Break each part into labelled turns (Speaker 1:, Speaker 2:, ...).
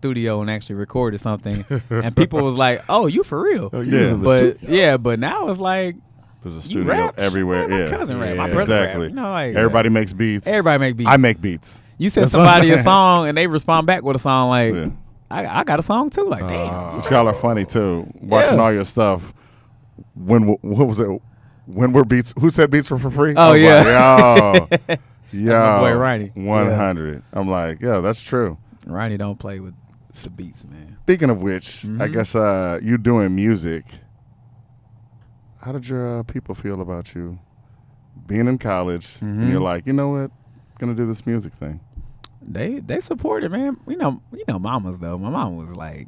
Speaker 1: studio and actually recorded something, and people was like, "Oh, you for real?" But now it's like
Speaker 2: there's a
Speaker 1: you
Speaker 2: studio
Speaker 1: rap?
Speaker 2: everywhere.
Speaker 1: My cousin rap, my brother
Speaker 2: exactly.
Speaker 1: rap. Like
Speaker 2: everybody makes beats.
Speaker 1: Everybody make beats.
Speaker 2: I make beats.
Speaker 1: You send somebody a song and they respond back with a song like, I got a song too. Like, damn.
Speaker 2: Y'all are funny too. Watching all your stuff. What was it? When were beats? Who said beats were for free?
Speaker 1: Oh yeah.
Speaker 2: Like, yo,
Speaker 1: my boy Ronnie.
Speaker 2: 100. I'm like, yo, that's true.
Speaker 1: Ronnie don't play with the beats, man.
Speaker 2: Speaking of which, I guess you doing music. How did your people feel about you being in college? And you're like, you know what, I'm gonna do this music thing.
Speaker 1: They support it, man. You know, mamas though. My mom was like,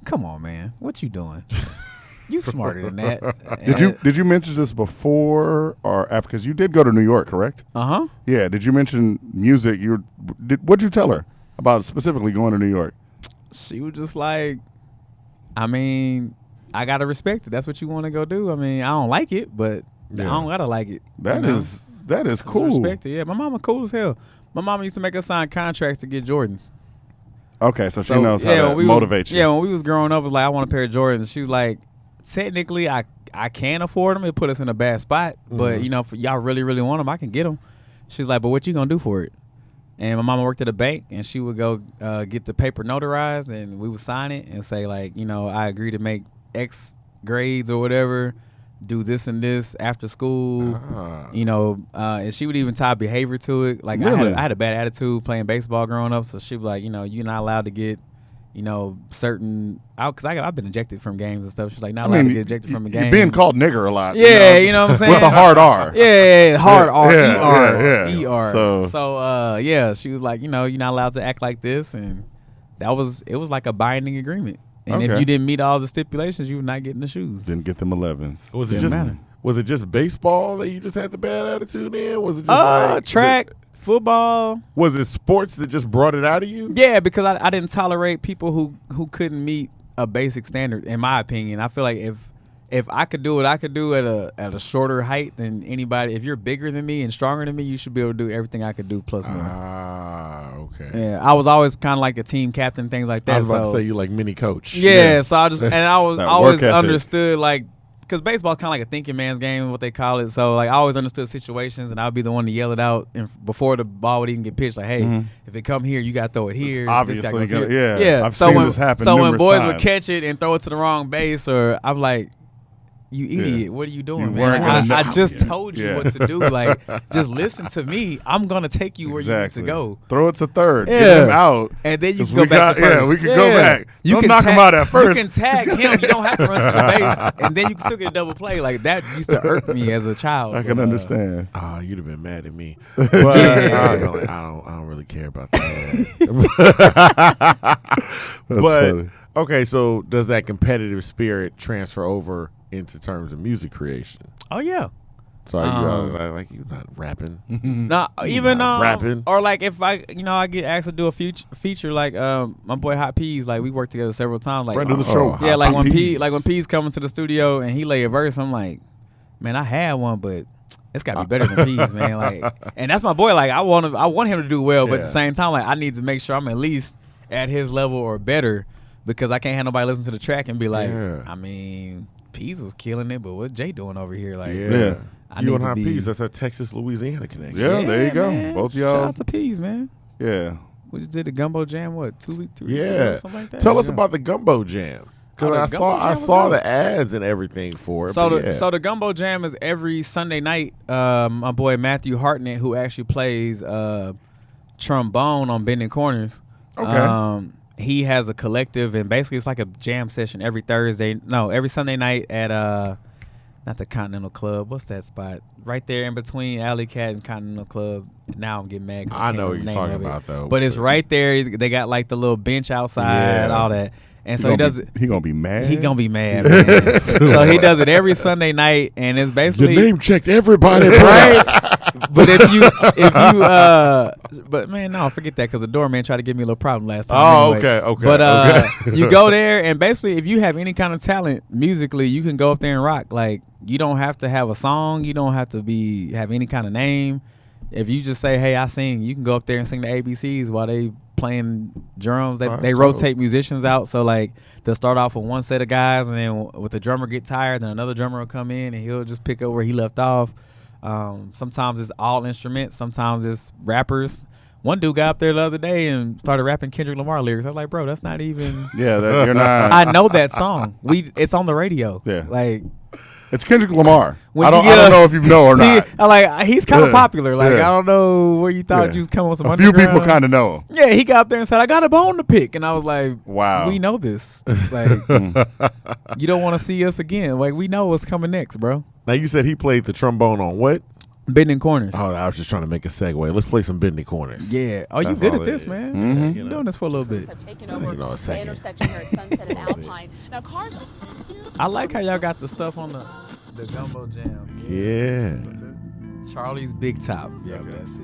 Speaker 1: "Come on, man, what you doing? You smarter than that."
Speaker 2: Did you mention this before or after? Because you did go to New York, correct? Yeah. Did you mention music? What'd you tell her about specifically going to New York?
Speaker 1: She was just like, I mean, I gotta respect it. That's what you want to go do. I mean, I don't like it, but I don't gotta like it.
Speaker 2: That is cool.
Speaker 1: Respect it. Yeah, my mama cool as hell. My mama used to make us sign contracts to get Jordans.
Speaker 2: Okay, so she knows how to motivate you.
Speaker 1: Yeah, when we was growing up, it was like, I want a pair of Jordans. She was like, technically, I can afford them. It put us in a bad spot. But, you know, if y'all really, really want them, I can get them. She's like, but what you going to do for it? And my mama worked at a bank, and she would go get the paper notarized, and we would sign it and say, like, you know, I agree to make X grades or whatever, do this and this after school, you know, and she would even tie behavior to it. Like,
Speaker 2: really?
Speaker 1: I had a bad attitude playing baseball growing up, so she was like, you know, you're not allowed to get, you know, certain out, because I've been ejected from games and stuff. She's like, not allowed to get ejected from a game.
Speaker 2: You're being called nigger a lot.
Speaker 1: Yeah, you know what I'm saying?
Speaker 2: With a hard R.
Speaker 1: Yeah, hard R,
Speaker 2: yeah.
Speaker 1: E-R. So, yeah, she was like, you know, you're not allowed to act like this, and it was like a binding agreement. And if you didn't meet all the stipulations, you were not getting the shoes.
Speaker 2: Didn't get them 11s.
Speaker 3: Was it just baseball that you just had the bad attitude in? Was it just like
Speaker 1: track, football?
Speaker 3: Was it sports that just brought it out of you?
Speaker 1: Yeah, because I didn't tolerate people who couldn't meet a basic standard. In my opinion, I feel like if I could do what I could do at a shorter height than anybody, if you're bigger than me and stronger than me, you should be able to do everything I could do plus more.
Speaker 3: Okay.
Speaker 1: Yeah, I was always kind of like a team captain, things like that.
Speaker 3: I was about to say you like mini coach.
Speaker 1: Yeah, so I was always
Speaker 2: ethic.
Speaker 1: understood, like, because baseball kind of like a thinking man's game, what they call it. So like I always understood situations, and I'd be the one to yell it out before the ball would even get pitched. Like, hey, if it come here, you got to throw it here.
Speaker 2: It's obviously
Speaker 1: here.
Speaker 2: Yeah. I've seen this happen.
Speaker 1: So when boys
Speaker 2: times.
Speaker 1: would catch it and throw it to the wrong base, or I'm like, you idiot, what are you doing, man? I just told you what to do. Like, just listen to me. I'm going to take you where you need to go.
Speaker 2: Throw it to third. Get him out.
Speaker 1: And then you can go back to first.
Speaker 2: Yeah, we can go back. Don't knock him out at first.
Speaker 1: You can tag him. You don't have to run to the base. And then you can still get a double play. Like, that used to irk me as a child.
Speaker 2: I can understand.
Speaker 3: You'd have been mad at me. But I don't really care about that.
Speaker 2: Funny.
Speaker 3: Okay, so does that competitive spirit transfer over into terms of music creation?
Speaker 1: Oh yeah.
Speaker 3: So like you're not rapping.
Speaker 1: No, even
Speaker 3: rapping.
Speaker 1: Or like if I get asked to do a feature like my boy Hot Peas, like we worked together several times. Like
Speaker 2: friend of the show.
Speaker 1: Yeah, like when Peas coming to the studio and he lay a verse, I'm like, man, I had one, but it's got to be better than Peas, man. Like, and that's my boy. Like I want him to do well, but at the same time, like I need to make sure I'm at least at his level or better, because I can't have nobody listen to the track and be like, I mean, Peas was killing it, but what Jay doing over here? Like, I
Speaker 3: you
Speaker 1: need
Speaker 3: and
Speaker 1: to
Speaker 3: Hot
Speaker 1: be.
Speaker 3: Peas, that's a Texas Louisiana connection.
Speaker 2: Yeah, there you go.
Speaker 1: Man.
Speaker 2: Both y'all.
Speaker 1: Shout out to Peas, man.
Speaker 2: Yeah.
Speaker 1: We just did the gumbo jam. What, 2 weeks, 3 weeks
Speaker 3: Yeah.
Speaker 1: ago, something like that.
Speaker 3: Tell us about the Gumbo Jam. Because I saw the ads and everything for it.
Speaker 1: So the Gumbo Jam is every Sunday night. My boy Matthew Hartnett, who actually plays trombone on Bending Corners.
Speaker 2: Okay.
Speaker 1: He has a collective, and basically it's like a jam session every Sunday night at not the Continental Club. What's that spot? Right there in between Alley Cat and Continental Club. Now I'm getting mad.
Speaker 3: I know what you're talking about, though.
Speaker 1: But it's right there. They got like the little bench outside, all that. And so he does it.
Speaker 2: He gonna be mad.
Speaker 1: He gonna be mad, man. So he does it every Sunday night, and it's basically
Speaker 3: your name checked everybody,
Speaker 1: right? But but man, no, forget that, because the doorman tried to give me a little problem last time.
Speaker 3: Oh,
Speaker 1: anyway.
Speaker 3: okay.
Speaker 1: But you go there, and basically, if you have any kind of talent musically, you can go up there and rock. Like, you don't have to have a song, you don't have to have any kind of name. If you just say, "Hey, I sing," you can go up there and sing the ABCs while they playing drums. They
Speaker 2: that's
Speaker 1: rotate musicians out. So like they'll start off with one set of guys, and then with the drummer get tired, then another drummer will come in and he'll just pick up where he left off. Sometimes it's all instruments. Sometimes it's rappers. One dude got up there the other day and started rapping Kendrick Lamar lyrics. I was like, bro, that's not even.
Speaker 2: Yeah, you're not.
Speaker 1: I know that song. It's on the radio.
Speaker 2: Yeah.
Speaker 1: Like.
Speaker 2: It's Kendrick Lamar.
Speaker 1: When
Speaker 2: I don't know if you know or not.
Speaker 1: He's kind of popular. Like,
Speaker 2: Yeah.
Speaker 1: I don't know where you thought you was coming with some
Speaker 2: A few
Speaker 1: underground.
Speaker 2: people kind of know him.
Speaker 1: Yeah, he got up there and said, I got a bone to pick. And I was like,
Speaker 2: Wow.
Speaker 1: we know this. Like, you don't want to see us again. Like, we know what's coming next, bro.
Speaker 3: Now, you said he played the trombone on what?
Speaker 1: Bending corners.
Speaker 3: Oh, I was just trying to make a segue. Let's play some bending corners.
Speaker 1: Yeah. Oh, you
Speaker 3: That's
Speaker 1: good
Speaker 3: all
Speaker 1: at
Speaker 3: it
Speaker 1: this,
Speaker 3: is.
Speaker 1: man.
Speaker 2: Mhm.
Speaker 1: You're doing this for a little bit.
Speaker 4: Have taken over
Speaker 3: You know, a
Speaker 4: the
Speaker 3: second.
Speaker 4: intersection here at Sunset and Alpine. Now, cars.
Speaker 1: I like how y'all got the stuff on the Gumbo Jam.
Speaker 3: Yeah.
Speaker 1: Charlie's Big Top. Yeah, that's it.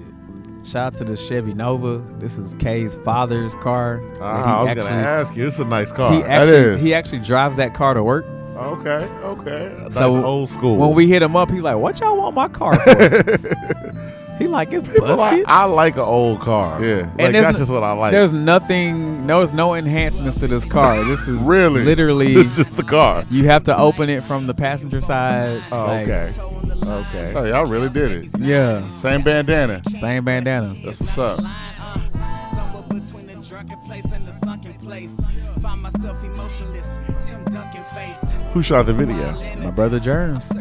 Speaker 1: Shout out to the Chevy Nova. This is Kay's father's car.
Speaker 3: I was going to ask you. It's a nice car.
Speaker 1: He actually drives that car to work.
Speaker 3: Okay. Nice
Speaker 1: So
Speaker 3: old school.
Speaker 1: When we hit him up, he's like, "What y'all want my car for?" He like, "It's busted."
Speaker 3: I like an old car.
Speaker 2: Yeah.
Speaker 3: Like,
Speaker 1: there's
Speaker 3: that's just what I like.
Speaker 1: There's no enhancements to this car. This is
Speaker 2: Really?
Speaker 1: literally
Speaker 3: It's just the car.
Speaker 1: you have to open it from the passenger side.
Speaker 3: Oh,
Speaker 1: Like,
Speaker 3: okay.
Speaker 2: Oh, y'all really did it.
Speaker 1: Yeah,
Speaker 2: Same bandana.
Speaker 1: same bandana.
Speaker 2: That's what's up.
Speaker 5: Somewhere between the drunken place and the sunken place. Find myself emotionless, Tim Duncan face.
Speaker 3: Who shot the video?
Speaker 1: My brother Germs.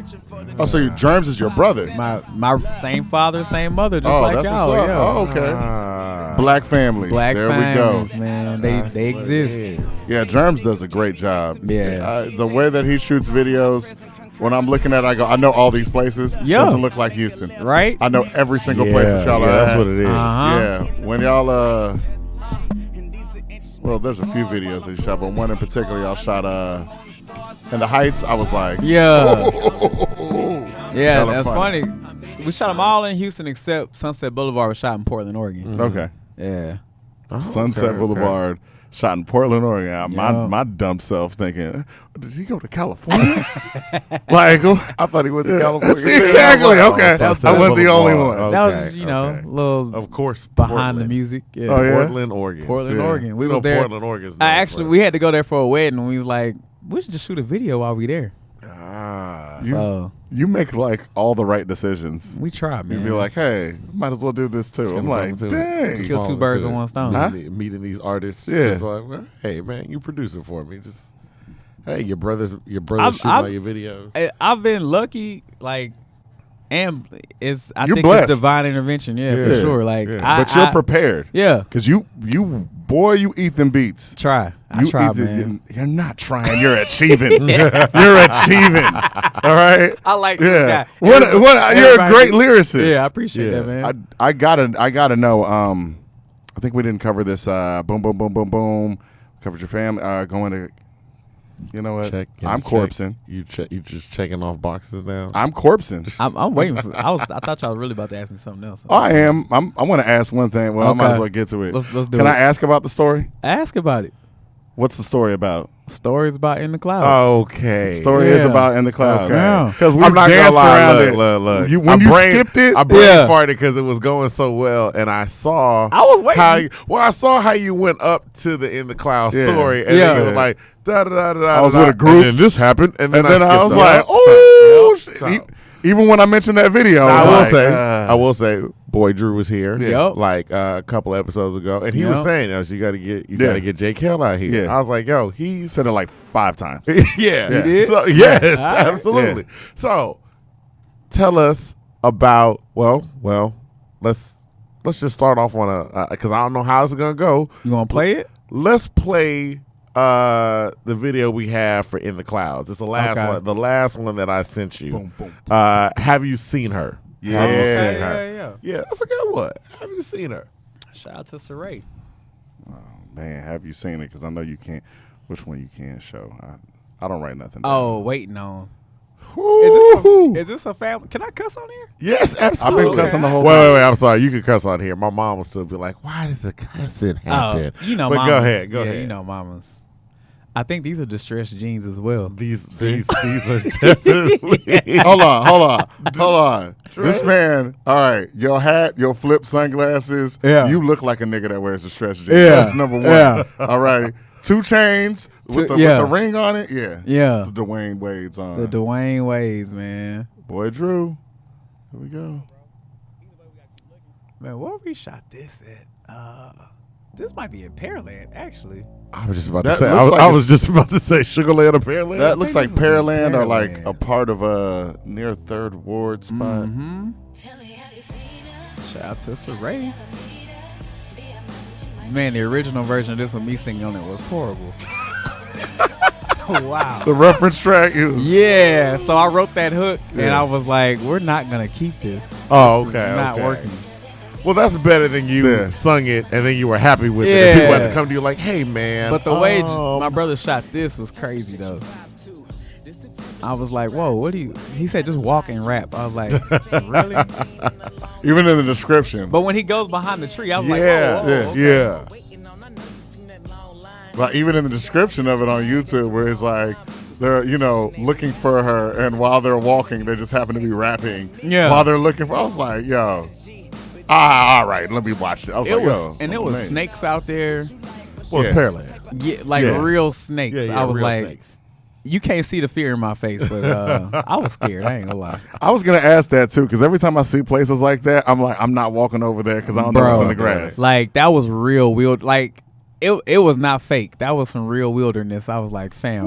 Speaker 2: Oh, so Germs is your brother.
Speaker 1: My same father, same mother, just
Speaker 2: Oh,
Speaker 1: like
Speaker 2: that's
Speaker 1: y'all.
Speaker 2: what's up.
Speaker 1: Yeah.
Speaker 2: Oh, okay.
Speaker 3: Ah.
Speaker 2: Black families.
Speaker 1: Black
Speaker 2: there
Speaker 1: families,
Speaker 2: we go.
Speaker 1: man. They exist.
Speaker 2: Yeah, Germs does a great job.
Speaker 1: Yeah.
Speaker 2: The way that he shoots videos, when I'm looking at it, I go, I know all these places.
Speaker 1: Yeah.
Speaker 2: Doesn't look like Houston.
Speaker 1: Right?
Speaker 2: I know every single place that y'all are
Speaker 3: that's
Speaker 2: at.
Speaker 3: what it is.
Speaker 1: Uh-huh.
Speaker 2: Yeah. When y'all, well, there's a few videos that you shot, but one in particular y'all shot in the Heights. I was like,
Speaker 1: Yeah. Yeah,
Speaker 2: Hella
Speaker 1: that's
Speaker 2: funny.
Speaker 1: funny. We shot them all in Houston except Sunset Boulevard was shot in Portland, Oregon.
Speaker 2: okay.
Speaker 1: Yeah.
Speaker 2: Sunset
Speaker 3: okay.
Speaker 2: Boulevard, shot in Portland, Oregon.
Speaker 1: Yeah.
Speaker 2: My dumb self thinking, did he go to California? Like,
Speaker 3: I thought he went to California.
Speaker 2: Exactly. Okay.
Speaker 3: Sunset
Speaker 2: I wasn't the only
Speaker 3: Boulevard.
Speaker 2: one.
Speaker 1: That was
Speaker 3: Okay,
Speaker 1: just, a little
Speaker 3: Of course.
Speaker 1: behind the
Speaker 3: Portland.
Speaker 1: music. Yeah.
Speaker 2: Oh, yeah?
Speaker 3: Portland, Oregon.
Speaker 1: Portland,
Speaker 2: Yeah.
Speaker 1: Oregon. We
Speaker 3: You know
Speaker 1: was there.
Speaker 3: Portland, Oregon's nice,
Speaker 1: We had to go there for a wedding, and we was like, we should just shoot a video while we there.
Speaker 3: Ah.
Speaker 1: So
Speaker 2: You make like all the right decisions.
Speaker 1: we tried, man.
Speaker 2: You'd be like, hey, might as well do this too. I'm like, dang.
Speaker 1: Kill two birds with one stone.
Speaker 2: Huh?
Speaker 3: Meeting these artists.
Speaker 2: Yeah.
Speaker 3: Just like, well, hey man, you produce it for me. Just hey, your brother's shooting
Speaker 2: I've-
Speaker 3: all your videos.
Speaker 1: I've been lucky, like, and I
Speaker 2: You're
Speaker 1: think
Speaker 2: blessed.
Speaker 1: it's divine intervention. Yeah, for
Speaker 2: Yeah.
Speaker 1: sure. Like,
Speaker 2: Yeah. But you're prepared.
Speaker 1: Yeah,
Speaker 2: Because you eat them beats.
Speaker 1: try. I
Speaker 2: You
Speaker 1: try,
Speaker 2: eat the-
Speaker 1: man.
Speaker 2: You're not trying. You're achieving. You're achieving. All right.
Speaker 1: I like
Speaker 2: Yeah.
Speaker 1: this guy.
Speaker 2: You're a
Speaker 1: Everybody-
Speaker 2: great lyricist.
Speaker 1: Yeah, I appreciate that, man.
Speaker 2: I gotta know. I think we didn't cover this. Boom, boom, boom, boom, boom. Covered your family. Going to. You know what? I'm corpsing.
Speaker 3: You just checking off boxes now.
Speaker 2: I'm corpsing.
Speaker 1: I'm waiting for. I thought y'all were really about to ask me something else.
Speaker 2: Oh, I am. I want to ask one thing. Well, I might
Speaker 1: Okay.
Speaker 2: as well get to it.
Speaker 1: Let's do
Speaker 2: Can
Speaker 1: it.
Speaker 2: I ask about the story?
Speaker 1: Ask about it.
Speaker 2: What's the story about?
Speaker 1: Stories about In the Clouds.
Speaker 3: Okay.
Speaker 2: Story is
Speaker 1: Yeah.
Speaker 2: about In the Clouds.
Speaker 3: Okay.
Speaker 1: Yeah.
Speaker 2: Because we
Speaker 3: I'm not gonna
Speaker 2: danced
Speaker 3: lie.
Speaker 2: around
Speaker 3: Look,
Speaker 2: it.
Speaker 3: look.
Speaker 2: When you skipped it,
Speaker 3: I brain
Speaker 1: Yeah.
Speaker 3: farted because it was going so well, and I saw.
Speaker 1: I was waiting.
Speaker 3: I saw how you went up to the In the Cloud
Speaker 2: Yeah.
Speaker 3: story, and
Speaker 1: Yeah.
Speaker 3: then you were like, da da da da.
Speaker 2: I was
Speaker 3: da,
Speaker 2: with a group.
Speaker 3: and then this happened, and then
Speaker 2: and then I
Speaker 3: skipped
Speaker 2: was
Speaker 3: up.
Speaker 2: like, oh,
Speaker 3: So-
Speaker 2: shit.
Speaker 3: so-
Speaker 2: Even when I mentioned that video,
Speaker 3: I
Speaker 2: I
Speaker 3: will say, Boy Drew was here,
Speaker 1: Yep.
Speaker 3: like a couple episodes ago, and he was
Speaker 1: Yep.
Speaker 3: saying, "You got to get,
Speaker 2: Yeah.
Speaker 3: got to get Jay Kell out here."
Speaker 2: Yeah.
Speaker 3: I was like, "Yo, he's
Speaker 2: said it like 5 times.
Speaker 3: yeah,
Speaker 2: You
Speaker 1: did?
Speaker 3: So, yes,
Speaker 1: All right.
Speaker 3: absolutely. So, tell us about let's just start off on a because I don't know how it's gonna go.
Speaker 1: You want to play it?
Speaker 3: Let's play the video we have for In the Clouds. It's the last
Speaker 1: Okay.
Speaker 3: one, the last one that I sent you.
Speaker 2: Boom, boom.
Speaker 3: Have you seen her?
Speaker 2: Yeah.
Speaker 3: Have you
Speaker 2: Yeah,
Speaker 3: seen her?
Speaker 1: yeah.
Speaker 3: Yeah, that's a good one. Have you seen her?
Speaker 1: Shout out to Saray.
Speaker 2: Man, have you seen it? Because I know you can't. Which one you can show? I don't write nothing.
Speaker 1: Oh, waiting on.
Speaker 2: Woo-hoo.
Speaker 1: Is this a family? Can I cuss on here?
Speaker 3: Yes, absolutely.
Speaker 2: I've been cussing the whole
Speaker 3: Wait,
Speaker 2: time.
Speaker 3: wait. I'm sorry. You can cuss on here. My mom will still be like, "Why does the cussing happen?"
Speaker 1: Oh, you know,
Speaker 3: But
Speaker 1: mamas.
Speaker 3: go ahead. Go
Speaker 1: yeah,
Speaker 3: ahead.
Speaker 1: you know, mamas. I think these are distressed jeans as well.
Speaker 3: These are definitely.
Speaker 2: Hold on. This man, all right, your hat, your flip sunglasses, you look like a nigga that wears a stretch jeans.
Speaker 1: Yeah.
Speaker 2: That's number one.
Speaker 1: Yeah.
Speaker 2: All right. 2 chains with the ring on it. Yeah.
Speaker 1: Yeah.
Speaker 2: The Dwayne Wade's on.
Speaker 1: The Dwayne Wades, man.
Speaker 2: Boy Drew. Here we go.
Speaker 1: Man, where we shot this at? This might be in Pearland, actually.
Speaker 3: I was just about to
Speaker 2: That
Speaker 3: say.
Speaker 2: looks like
Speaker 3: I was just about to say Sugarland or Pearland.
Speaker 2: That looks like
Speaker 1: this is in
Speaker 2: Pearland or like
Speaker 1: Pearland.
Speaker 2: a part of a near 3rd Ward spot.
Speaker 1: Mm-hmm. Shout out to Saray. Man, the original version of this with me singing on it was horrible. Wow.
Speaker 2: The reference track is
Speaker 1: Yeah, so I wrote that hook and
Speaker 2: Yeah.
Speaker 1: I was like, we're not gonna keep this.
Speaker 3: Oh,
Speaker 1: This is
Speaker 3: okay,
Speaker 1: not
Speaker 3: okay.
Speaker 1: working.
Speaker 3: Well, that's better than you
Speaker 2: Yeah.
Speaker 3: sung it and then you were happy with it. And people had
Speaker 1: Yeah.
Speaker 3: to come to you like, "Hey, man."
Speaker 1: But the way my brother shot this was crazy though. I was like, whoa, what do you? He said just walk and rap. I was like, really?
Speaker 2: even in the description.
Speaker 1: But when he goes behind the tree, I was like,
Speaker 3: yeah,
Speaker 1: whoa, whoa, okay.
Speaker 3: yeah.
Speaker 2: Like even in the description of it on YouTube, where it's like they're looking for her, and while they're walking, they just happen to be rapping.
Speaker 1: Yeah.
Speaker 2: While they're looking for, I was like, yo, all right, let me watch it. I was
Speaker 1: It
Speaker 2: like,
Speaker 1: was,
Speaker 2: yo,
Speaker 1: and it was
Speaker 2: amazing.
Speaker 1: snakes out there.
Speaker 3: Well,
Speaker 2: Yeah.
Speaker 3: it's Pearland.
Speaker 1: Yeah, like
Speaker 3: Yeah.
Speaker 1: real snakes.
Speaker 3: Yeah, yeah,
Speaker 1: I was
Speaker 3: real
Speaker 1: like,
Speaker 3: snakes.
Speaker 1: you can't see the fear in my face, but I was scared. I ain't gonna lie.
Speaker 2: I was gonna ask that too, because every time I see places like that, I'm like, I'm not walking over there because I don't know what's in the grass.
Speaker 1: Like that was real wild. Like it was not fake. That was some real wilderness. I was like, fam.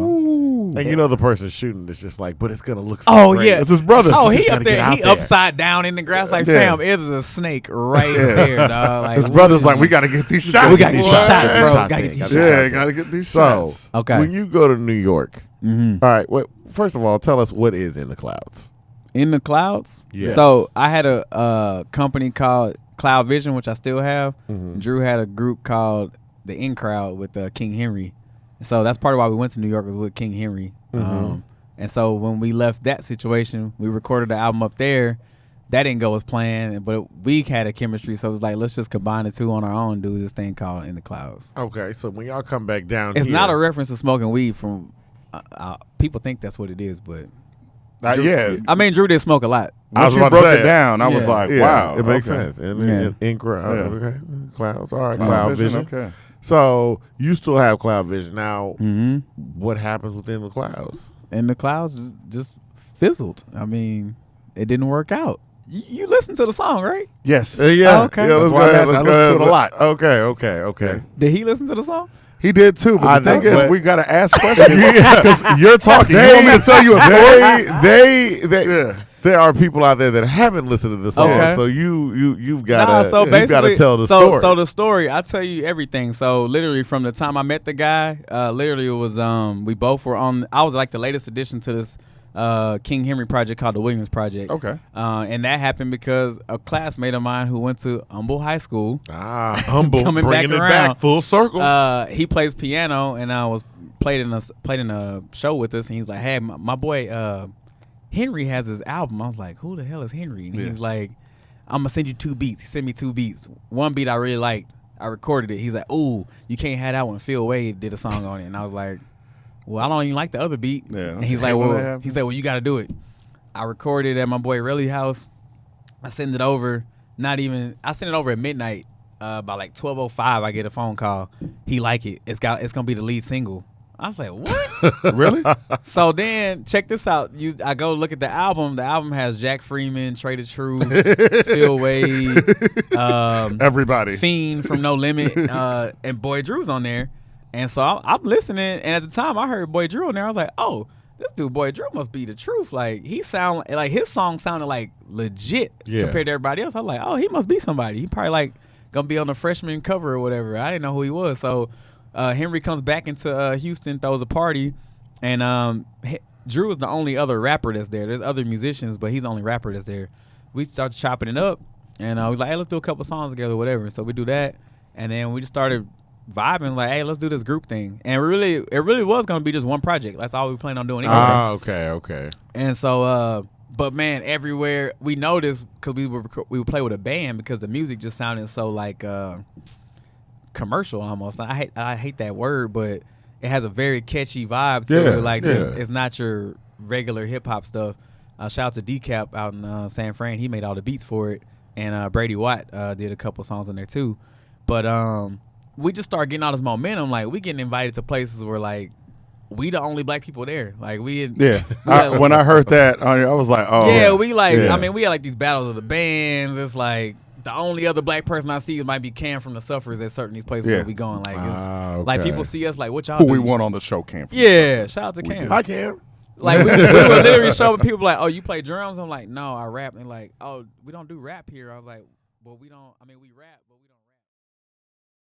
Speaker 3: And you know the person shooting is just like, but it's gonna look so
Speaker 1: Oh
Speaker 3: great.
Speaker 1: yeah,
Speaker 2: It's his brother.
Speaker 1: Oh,
Speaker 3: You
Speaker 1: he
Speaker 3: just
Speaker 1: up
Speaker 3: gotta get
Speaker 1: there.
Speaker 3: out
Speaker 1: He
Speaker 3: there.
Speaker 1: upside down in the grass. Like,
Speaker 2: Yeah.
Speaker 1: fam, it's a snake right
Speaker 2: Yeah.
Speaker 1: there, dog. Like,
Speaker 2: His
Speaker 1: what
Speaker 2: brother's
Speaker 1: is
Speaker 2: like,
Speaker 1: it?
Speaker 2: we gotta get these shots.
Speaker 1: We gotta get
Speaker 2: boy.
Speaker 1: these shots, bro.
Speaker 3: Shots
Speaker 1: Gotta
Speaker 3: in,
Speaker 1: get these
Speaker 3: gotta
Speaker 1: shots.
Speaker 2: Yeah, gotta get these
Speaker 3: So,
Speaker 2: shots.
Speaker 1: Okay.
Speaker 3: when you go to New York,
Speaker 1: Mhm.
Speaker 3: all right. Wait, first of all, tell us what is in the clouds.
Speaker 1: In the clouds.
Speaker 3: Yes.
Speaker 1: So I had a company called Cloud Vision, which I still have.
Speaker 3: Mhm.
Speaker 1: Drew had a group called the In Crowd with King Henry. So that's part of why we went to New York was with King Henry. And so when we left that situation, we recorded the album up there. That didn't go as planned, but we had a chemistry. So it was like, let's just combine the two on our own, do this thing called In the Clouds.
Speaker 3: Okay, so when y'all come back down,
Speaker 1: It's
Speaker 3: here,
Speaker 1: not a reference to smoking weed from people think that's what it is, but
Speaker 2: Yeah,
Speaker 1: I mean, Drew did smoke a lot.
Speaker 3: I was
Speaker 2: once you
Speaker 3: about to
Speaker 2: broke
Speaker 3: say
Speaker 2: it down, I was
Speaker 1: Yeah.
Speaker 2: like,
Speaker 3: Yeah,
Speaker 2: wow,
Speaker 3: it makes
Speaker 2: okay.
Speaker 3: sense. And
Speaker 1: Yeah.
Speaker 3: in crowd,
Speaker 2: Yeah.
Speaker 3: okay, clouds. All right,
Speaker 1: Cloud
Speaker 3: cloud vision.
Speaker 2: Okay.
Speaker 3: So you still have cloud vision now.
Speaker 1: Mm-hmm.
Speaker 3: What happens within the clouds?
Speaker 1: And the Clouds just fizzled. I mean, it didn't work out. You listened to the song, right?
Speaker 2: Yes.
Speaker 3: Yeah,
Speaker 1: Oh, okay.
Speaker 3: Yeah,
Speaker 2: That's
Speaker 3: let's
Speaker 2: why
Speaker 3: go
Speaker 2: I'm
Speaker 3: ahead,
Speaker 2: asking.
Speaker 3: let's
Speaker 2: I listen
Speaker 3: go
Speaker 2: to it a
Speaker 3: ahead.
Speaker 2: lot.
Speaker 3: Okay.
Speaker 1: Did he listen to the song?
Speaker 2: He did too, but
Speaker 3: I
Speaker 2: the thing
Speaker 3: know,
Speaker 2: is,
Speaker 3: but-
Speaker 2: we gotta ask questions because you're talking. You want me to tell you a story?
Speaker 3: They there are people out there that haven't listened to the song,
Speaker 1: Okay.
Speaker 3: so you've
Speaker 1: Nah,
Speaker 3: got
Speaker 1: so
Speaker 3: to
Speaker 1: basically,
Speaker 3: tell the
Speaker 1: so,
Speaker 3: story.
Speaker 1: So the story, I tell you everything. So literally, from the time I met the guy, literally it was we both were on. I was like the latest addition to this King Henry project called the Williams Project.
Speaker 2: Okay.
Speaker 1: And that happened because a classmate of mine who went to Humble High School.
Speaker 3: Humble,
Speaker 1: Coming
Speaker 3: bringing
Speaker 1: back
Speaker 3: it
Speaker 1: around.
Speaker 3: back full circle.
Speaker 1: He plays piano, and I was played in a show with us, and he's like, "Hey, my boy Henry has his album." I was like, "Who the hell is Henry?" And he's like, "I'm gonna send you 2 beats." He sent me 2 beats. One beat I really liked. I recorded it. He's like, "Ooh, you can't have that one." Phil Wade did a song on it, and I was like, "Well, I don't even like the other beat."
Speaker 2: Yeah,
Speaker 1: And he's
Speaker 2: I hate
Speaker 1: like,
Speaker 2: when that
Speaker 1: "Well,"
Speaker 2: happens.
Speaker 1: he's like, "Well, you got to do it." I recorded it at my boy Relly house. I send it over. I sent it over at midnight. By like 12:05, I get a phone call. He like it. It's gonna be the lead single. I was like, what?
Speaker 2: Really?
Speaker 1: So then, check this out. I go look at the album. The album has Jack Freeman, Trey the Truth, Phil Wade,
Speaker 2: Everybody.
Speaker 1: Fiend from No Limit, and Boy Drew's on there. And so I'm listening, and at the time I heard Boy Drew on there. I was like, oh, this dude Boy Drew must be the truth. Like he sound like his song sounded like legit compared to everybody else. I was like, oh, he must be somebody. He probably like gonna be on the freshman cover or whatever. I didn't know who he was. So Henry comes back into Houston, throws a party, and Drew is the only other rapper that's there. There's other musicians, but he's the only rapper that's there. We started chopping it up, and we was like, hey, let's do a couple songs together, whatever. So we do that, and then we just started vibing, like, hey, let's do this group thing. And it really was gonna be just one project. That's all we planned on doing anyway.
Speaker 3: Okay.
Speaker 1: And so, but man, everywhere we noticed, because we would play with a band, because the music just sounded so like commercial almost. I hate that word, but it has a very catchy vibe to it. Like
Speaker 2: yeah.
Speaker 1: it's not your regular hip hop stuff. Shout out to Decap out in San Fran. He made all the beats for it, and Brady Watt did a couple songs in there too. But we just start getting all this momentum. Like we getting invited to places where like we the only black people there. Like
Speaker 2: when I heard that, I was like, oh
Speaker 1: yeah, we like.
Speaker 2: yeah.
Speaker 1: I mean, we had like these battles of the bands. It's like the only other black person I see might be Cam from the Suffers at certain these places that we going. Like, it's, like people see us like, what y'all
Speaker 2: who
Speaker 1: do?
Speaker 2: we want on the show Cam.
Speaker 1: Yeah, shout out to Cam.
Speaker 3: Hi, Cam.
Speaker 1: Like we were literally showing people like, oh, you play drums? I'm like, no, I rap. And like, oh, we don't do rap here. I was like, well, we don't. I mean, we rap, but we